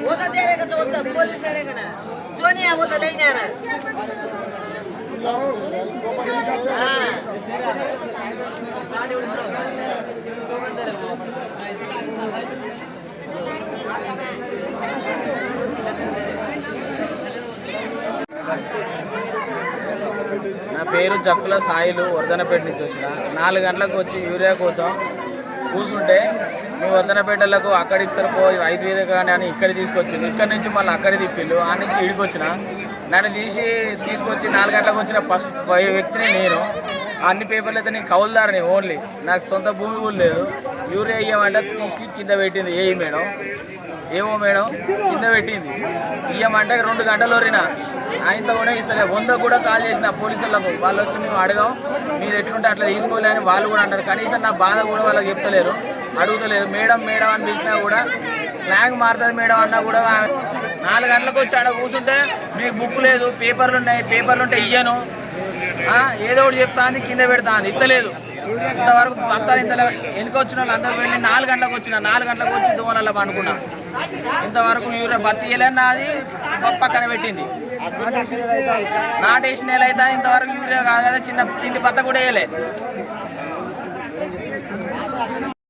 वो तो देगा तो पुलिस करेगा ना जो नहीं है वो तो ले जाना నా పేరు జక్కుల సాయిలు వర్ధనపేట నుంచి వచ్చిన 4 గంటలకు వచ్చి యూరియా కోసం కూర్చుంటే మీ వర్ధనపేటలకు అక్కడ ఇస్తారు పో 5,000 కానీ అని ఇక్కడ తీసుకొచ్చింది. ఇక్కడ నుంచి మళ్ళీ అక్కడే తిప్పిళ్ళు. ఆ నుంచి ఇడికి వచ్చిన నన్ను తీసుకొచ్చి 4 గంటలకు వచ్చిన ఫస్ట్ వ్యక్తిని నేను. అన్ని పేపర్లు అయితే నేను కౌలుదారని ఓన్లీ, నాకు సొంత భూమి కూడా లేదు. యూరియా ఇయ్యమంటే తీసుకు కింద పెట్టింది. ఏమో మేడం కింద పెట్టింది. ఇయ్యమంటే 2 గంటలు వరినా ఆయనతో కూడా ఇస్తలే. 100 కూడా కాల్ చేసిన పోలీసులకు. వాళ్ళు వచ్చి మేము అడగాం, మీరు ఎట్లుంటే అట్లా తీసుకోలేని వాళ్ళు కూడా అంటారు. కనీసం నా బాధ కూడా వాళ్ళకి చెప్తలేరు, అడుగుతలేరు. మేడం మేడం అని పిలిచినా కూడా స్లాంగ్ మారుతుంది మేడం అన్నా కూడా. 4 గంటలకు వచ్చి ఆడ కూర్చుంటే మీకు బుక్ లేదు, పేపర్లు ఉన్నాయి, పేపర్లు ఉంటే ఇయ్యను, ఏదో ఒకటి చెప్తా అని కింద పెడతా అని ఇస్తలేదు. ఇంతవరకు పక్కన ఇంత వెనుక వచ్చిన వాళ్ళు అందరూ వెళ్ళి 4 గంటలకు వచ్చిన 4 గంటలకు వచ్చి దోమలలో పండుకున్నా. ఇంతవరకు యూరియా బత్తి వేయలేని నాది పక్కన పెట్టింది. నాటేసిన నెల అయితే ఇంతవరకు యూరియా కాదు కదా, చిన్న తిండి పత్త కూడా వేయలే.